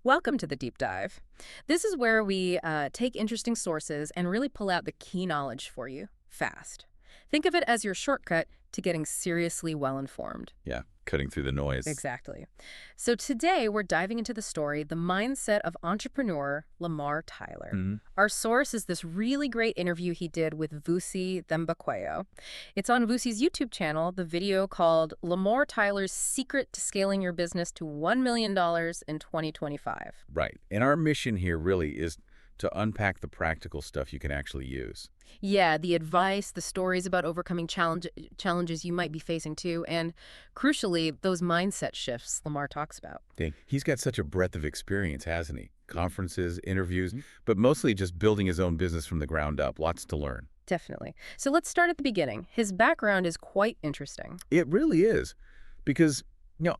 Welcome to the deep dive. This is where we take interesting sources and really pull out the key knowledge for you fast. Think of it as your shortcut to getting seriously well informed. Yeah, cutting through the noise. Exactly. So today we're diving into the story, The Mindset of Entrepreneur Lamar Tyler. Mhm. Our source is this really great interview he did with Vusi Thembekweyo. It's on Vusi's YouTube channel, the video called Lamar Tyler's Secret to Scaling Your Business to $1 million in 2025. Right. And our mission here really is to unpack the practical stuff you can actually use. Yeah, the advice, the stories about overcoming challenges you might be facing too, and crucially, those mindset shifts Lamar talks about. He's got such a breadth of experience, hasn't he? Conferences, interviews, but mostly just building his own business from the ground up. Lots to learn. Definitely. So let's start at the beginning. His background is quite interesting. It really is. Because,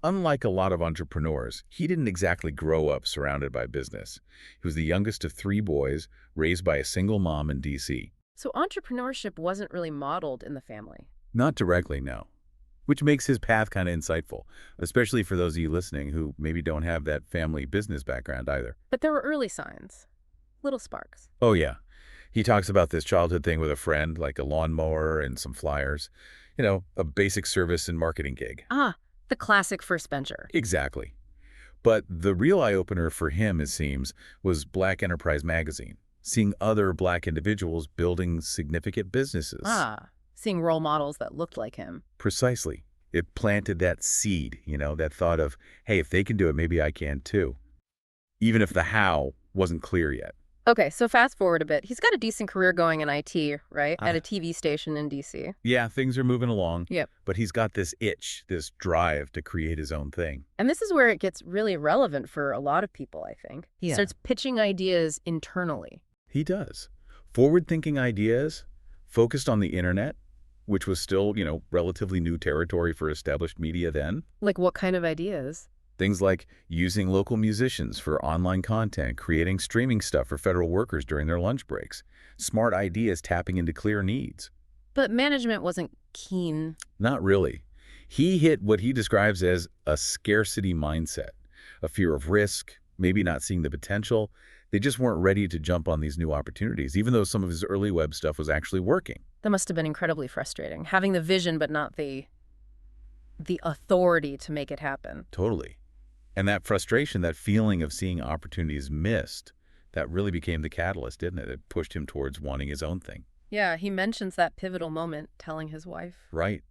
unlike a lot of entrepreneurs, he didn't exactly grow up surrounded by business. He was the youngest of three boys, raised by a single mom in D.C. So entrepreneurship wasn't really modeled in the family. Not directly, no. Which makes his path kind of insightful, especially for those of you listening who maybe don't have that family business background either. But there were early signs, little sparks. Oh, yeah. He talks about this childhood thing with a friend, like a lawnmower and some flyers. A basic service and marketing gig. Ah, the classic first venture. Exactly. But the real eye-opener for him, it seems, was Black Enterprise Magazine, seeing other Black individuals building significant businesses. Seeing role models that looked like him. Precisely. It planted that seed, that thought of, hey, if they can do it, maybe I can too. Even if the how wasn't clear yet. Okay, so fast forward a bit. He's got a decent career going in IT, right? At a TV station in D.C. Yeah, things are moving along. Yep. But he's got this itch, this drive to create his own thing. And this is where it gets really relevant for a lot of people, I think. He Yeah. starts pitching ideas internally. He does. Forward-thinking ideas, focused on the internet, which was still, relatively new territory for established media then. Like what kind of ideas? Things like using local musicians for online content, creating streaming stuff for federal workers during their lunch breaks. Smart ideas tapping into clear needs. But management wasn't keen. Not really. He hit what he describes as a scarcity mindset, a fear of risk, maybe not seeing the potential. They just weren't ready to jump on these new opportunities, even though some of his early web stuff was actually working. That must have been incredibly frustrating, having the vision but not the authority to make it happen. Totally. And that frustration, that feeling of seeing opportunities missed, that really became the catalyst, didn't it? It pushed him towards wanting his own thing. Yeah, he mentions that pivotal moment telling his wife. Right.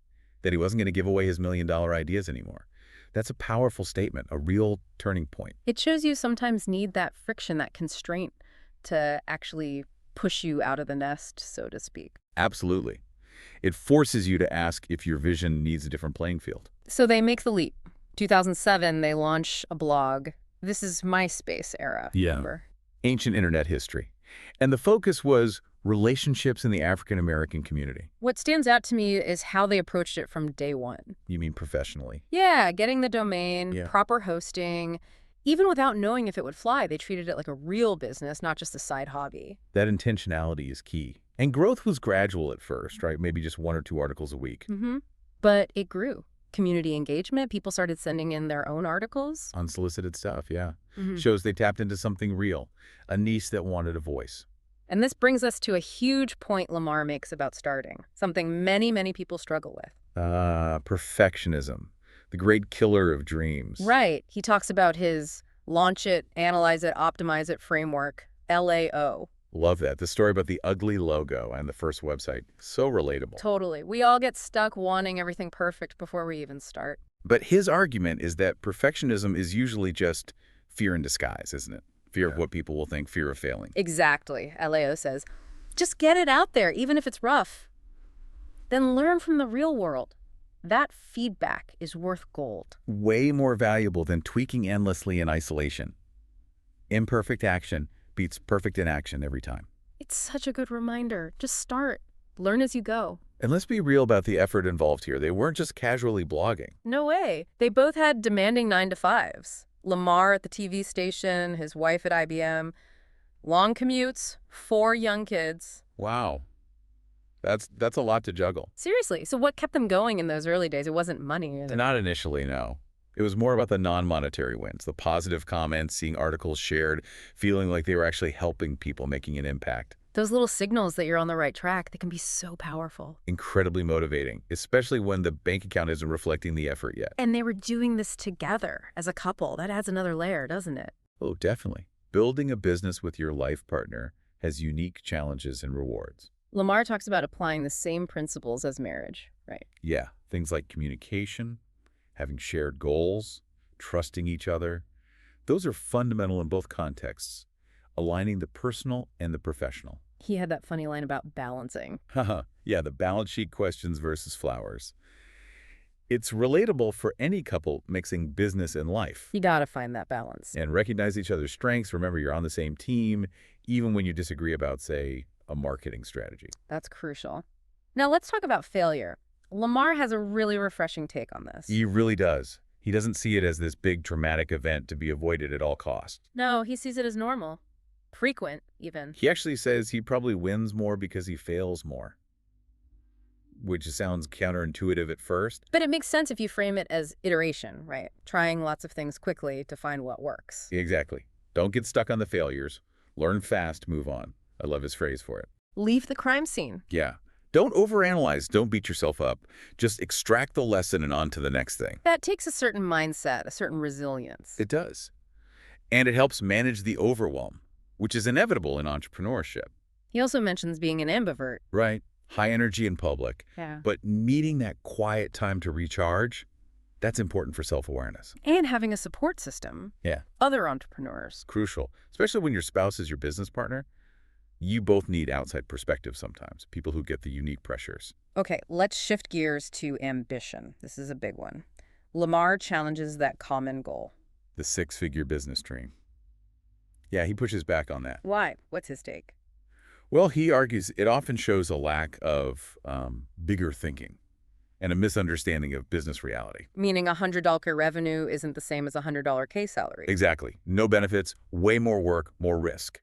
That he wasn't going to give away his million-dollar ideas anymore. That's a powerful statement, a real turning point. It shows you sometimes need that friction, that constraint to actually push you out of the nest, so to speak. Absolutely. It forces you to ask if your vision needs a different playing field. So they make the leap. 2007, they launch a blog. This is MySpace era. Yeah. Remember? Ancient internet history. And the focus was relationships in the African-American community. What stands out to me is how they approached it from day one. You mean professionally? Yeah, getting the domain, Yeah. proper hosting. Even without knowing if it would fly, they treated it like a real business, not just a side hobby. That intentionality is key. And growth was gradual at first, right? Maybe just 1 or 2 articles a week. But it grew. Community engagement, people started sending in their own articles. Unsolicited stuff, yeah. Shows they tapped into something real, a niche that wanted a voice. And this brings us to a huge point Lamar makes about starting, something many, many people struggle with. Perfectionism, the great killer of dreams. Right. He talks about his launch it, analyze it, optimize it framework, LAO. Love that. The story about the ugly logo and the first website. So relatable. Totally. We all get stuck wanting everything perfect before we even start. But his argument is that perfectionism is usually just fear in disguise, isn't it? Fear of what people will think, fear of failing. Exactly. LAO says, just get it out there, even if it's rough. Then learn from the real world. That feedback is worth gold. Way more valuable than tweaking endlessly in isolation. Imperfect action beats perfect inaction every time. It's such a good reminder. Just start. Learn as you go. And let's be real about the effort involved here. They weren't just casually blogging. No way. They both had demanding 9-to-5s. Lamar at the TV station, his wife at IBM. Long commutes, 4 young kids. Wow. That's a lot to juggle. Seriously. So what kept them going in those early days? It wasn't money. Not initially, no. It was more about the non-monetary wins, the positive comments, seeing articles shared, feeling like they were actually helping people, making an impact. Those little signals that you're on the right track, they can be so powerful. Incredibly motivating, especially when the bank account isn't reflecting the effort yet. And they were doing this together as a couple. That adds another layer, doesn't it? Oh, definitely. Building a business with your life partner has unique challenges and rewards. Lamar talks about applying the same principles as marriage, right? Yeah, things like communication, having shared goals, trusting each other. Those are fundamental in both contexts, aligning the personal and the professional. He had that funny line about balancing. Haha, yeah, the balance sheet questions versus flowers. It's relatable for any couple mixing business and life. You gotta find that balance. And recognize each other's strengths. Remember, you're on the same team, even when you disagree about, say, a marketing strategy. That's crucial. Now let's talk about failure. Lamar has a really refreshing take on this. He really does. He doesn't see it as this big dramatic event to be avoided at all costs. No, he sees it as normal. Frequent, even. He actually says he probably wins more because he fails more, which sounds counterintuitive at first. But it makes sense if you frame it as iteration, right? Trying lots of things quickly to find what works. Exactly. Don't get stuck on the failures. Learn fast, move on. I love his phrase for it. Leave the crime scene. Yeah. Don't overanalyze. Don't beat yourself up. Just extract the lesson and on to the next thing. That takes a certain mindset, a certain resilience. It does. And it helps manage the overwhelm, which is inevitable in entrepreneurship. He also mentions being an ambivert. Right. High energy in public. Yeah. But needing that quiet time to recharge, that's important for self-awareness. And having a support system. Yeah. Other entrepreneurs. Crucial. Especially when your spouse is your business partner. You both need outside perspective sometimes, people who get the unique pressures. Okay, let's shift gears to ambition. This is a big one. Lamar challenges that common goal. The six-figure business dream. Yeah, he pushes back on that. Why? What's his take? Well, he argues it often shows a lack of bigger thinking and a misunderstanding of business reality. Meaning $100 revenue isn't the same as a $100 K salary. Exactly. No benefits, way more work, more risk.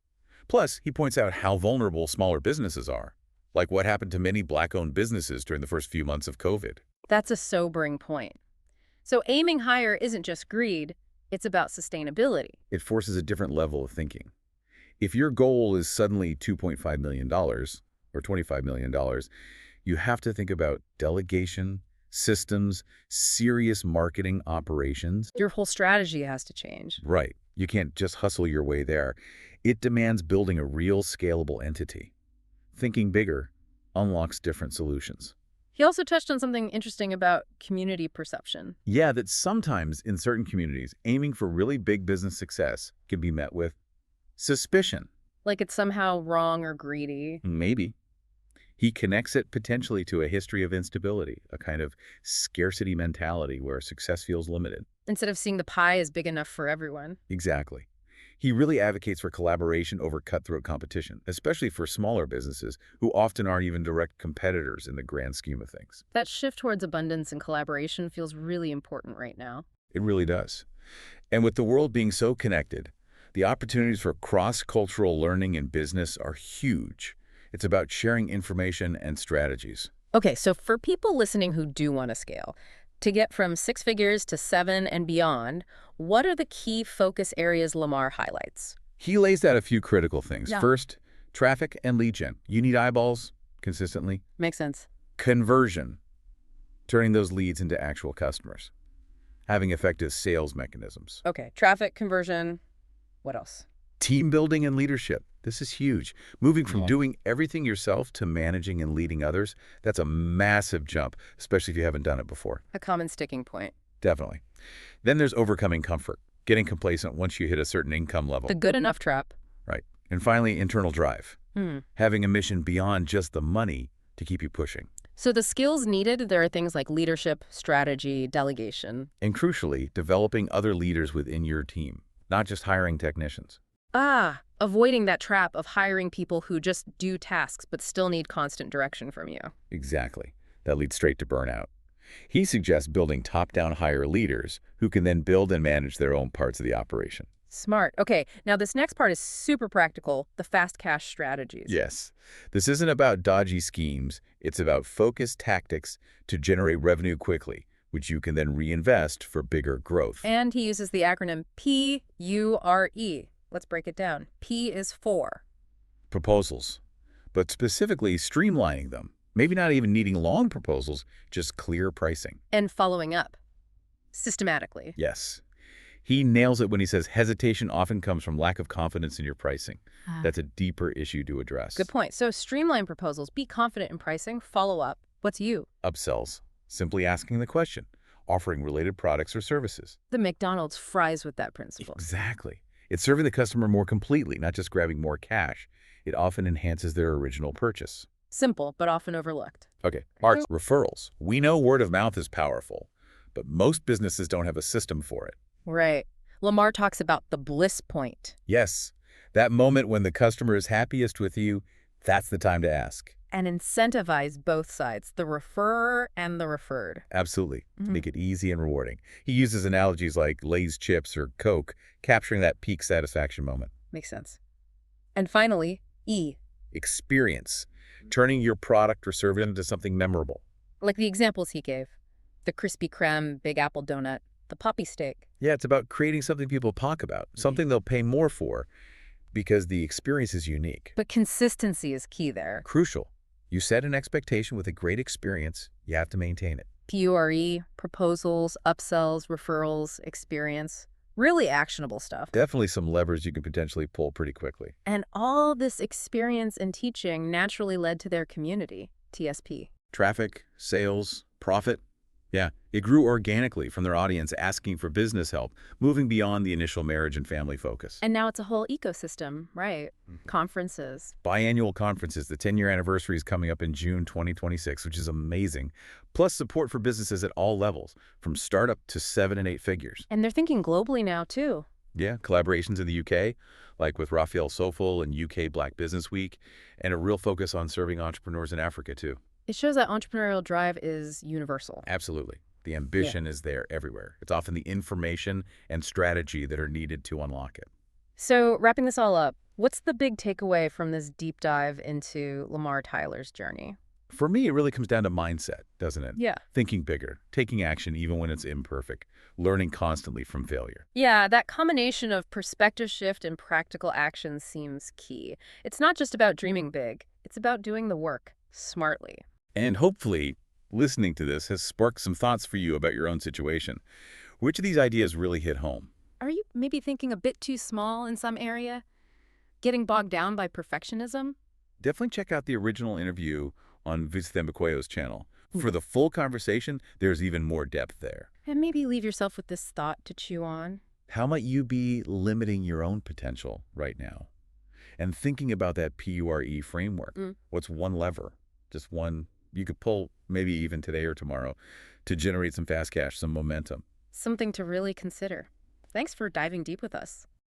Plus, he points out how vulnerable smaller businesses are, like what happened to many Black-owned businesses during the first few months of COVID. That's a sobering point. So aiming higher isn't just greed, it's about sustainability. It forces a different level of thinking. If your goal is suddenly $2.5 million or $25 million, you have to think about delegation, systems, serious marketing operations. Your whole strategy has to change. Right. You can't just hustle your way there. It demands building a real scalable entity. Thinking bigger unlocks different solutions. He also touched on something interesting about community perception. Yeah, that sometimes in certain communities, aiming for really big business success can be met with suspicion. Like it's somehow wrong or greedy. Maybe. He connects it potentially to a history of instability, a kind of scarcity mentality where success feels limited. Instead of seeing the pie as big enough for everyone. Exactly. He really advocates for collaboration over cutthroat competition, especially for smaller businesses who often aren't even direct competitors in the grand scheme of things. That shift towards abundance and collaboration feels really important right now. It really does. And with the world being so connected, the opportunities for cross-cultural learning in business are huge. It's about sharing information and strategies. Okay, so for people listening who do want to scale, to get from 6 figures to 7 and beyond, what are the key focus areas Lamar highlights? He lays out a few critical things. Yeah. First, traffic and lead gen. You need eyeballs consistently. Makes sense. Conversion, turning those leads into actual customers. Having effective sales mechanisms. Okay, traffic, conversion, what else? Team building and leadership. This is huge. Moving from doing everything yourself to managing and leading others, that's a massive jump, especially if you haven't done it before. A common sticking point. Definitely. Then there's overcoming comfort, getting complacent once you hit a certain income level. The good enough trap. Right. And finally, internal drive. Hmm. Having a mission beyond just the money to keep you pushing. So the skills needed, there are things like leadership, strategy, delegation. And crucially, developing other leaders within your team, not just hiring technicians. Avoiding that trap of hiring people who just do tasks but still need constant direction from you. Exactly. That leads straight to burnout. He suggests building top-down hire leaders who can then build and manage their own parts of the operation. Smart. Okay, now this next part is super practical, the fast cash strategies. Yes. This isn't about dodgy schemes. It's about focused tactics to generate revenue quickly which you can then reinvest for bigger growth. And he uses the acronym PURE. Let's break it down. P is for. Proposals, but specifically streamlining them. Maybe not even needing long proposals, just clear pricing. And following up. Systematically. Yes. He nails it when he says hesitation often comes from lack of confidence in your pricing. That's a deeper issue to address. Good point. So streamline proposals, be confident in pricing, follow up. What's you? Upsells, simply asking the question, offering related products or services. The McDonald's fries with that principle. Exactly. It's serving the customer more completely, not just grabbing more cash. It often enhances their original purchase. Simple, but often overlooked. Okay, Art, referrals. We know word of mouth is powerful, but most businesses don't have a system for it. Right. Lamar talks about the bliss point. Yes, that moment when the customer is happiest with you, that's the time to ask. And incentivize both sides, the referrer and the referred. Absolutely. Make it easy and rewarding. He uses analogies like Lay's chips or Coke, capturing that peak satisfaction moment. Makes sense. And finally, E. Experience. Turning your product or service into something memorable. Like the examples he gave. The Krispy Kreme Big Apple donut, the poppy steak. Yeah, it's about creating something people talk about, something they'll pay more for because the experience is unique. But consistency is key there. Crucial. You set an expectation with a great experience, you have to maintain it. PURE, proposals, upsells, referrals, experience. Really actionable stuff. Definitely some levers you can potentially pull pretty quickly. And all this experience and teaching naturally led to their community, TSP. Traffic, sales, profit. Yeah, it grew organically from their audience asking for business help, moving beyond the initial marriage and family focus. And now it's a whole ecosystem, right? Conferences. Biannual conferences, the 10-year anniversary is coming up in June 2026, which is amazing. Plus support for businesses at all levels, from startup to 7 and 8 figures. And they're thinking globally now, too. Yeah, collaborations in the UK, like with Raphael Sofol and UK Black Business Week, and a real focus on serving entrepreneurs in Africa, too. It shows that entrepreneurial drive is universal. Absolutely. The ambition is there everywhere. It's often the information and strategy that are needed to unlock it. So, wrapping this all up, what's the big takeaway from this deep dive into Lamar Tyler's journey? For me, it really comes down to mindset, doesn't it? Yeah. Thinking bigger, taking action even when it's imperfect, learning constantly from failure. Yeah, that combination of perspective shift and practical action seems key. It's not just about dreaming big. It's about doing the work smartly. And hopefully, listening to this has sparked some thoughts for you about your own situation. Which of these ideas really hit home? Are you maybe thinking a bit too small in some area? Getting bogged down by perfectionism? Definitely check out the original interview on Vusi Thembakoyo's channel. For the full conversation, there's even more depth there. And maybe leave yourself with this thought to chew on. How might you be limiting your own potential right now? And thinking about that PURE framework. What's one lever? Just one you could pull maybe even today or tomorrow to generate some fast cash, some momentum. Something to really consider. Thanks for diving deep with us.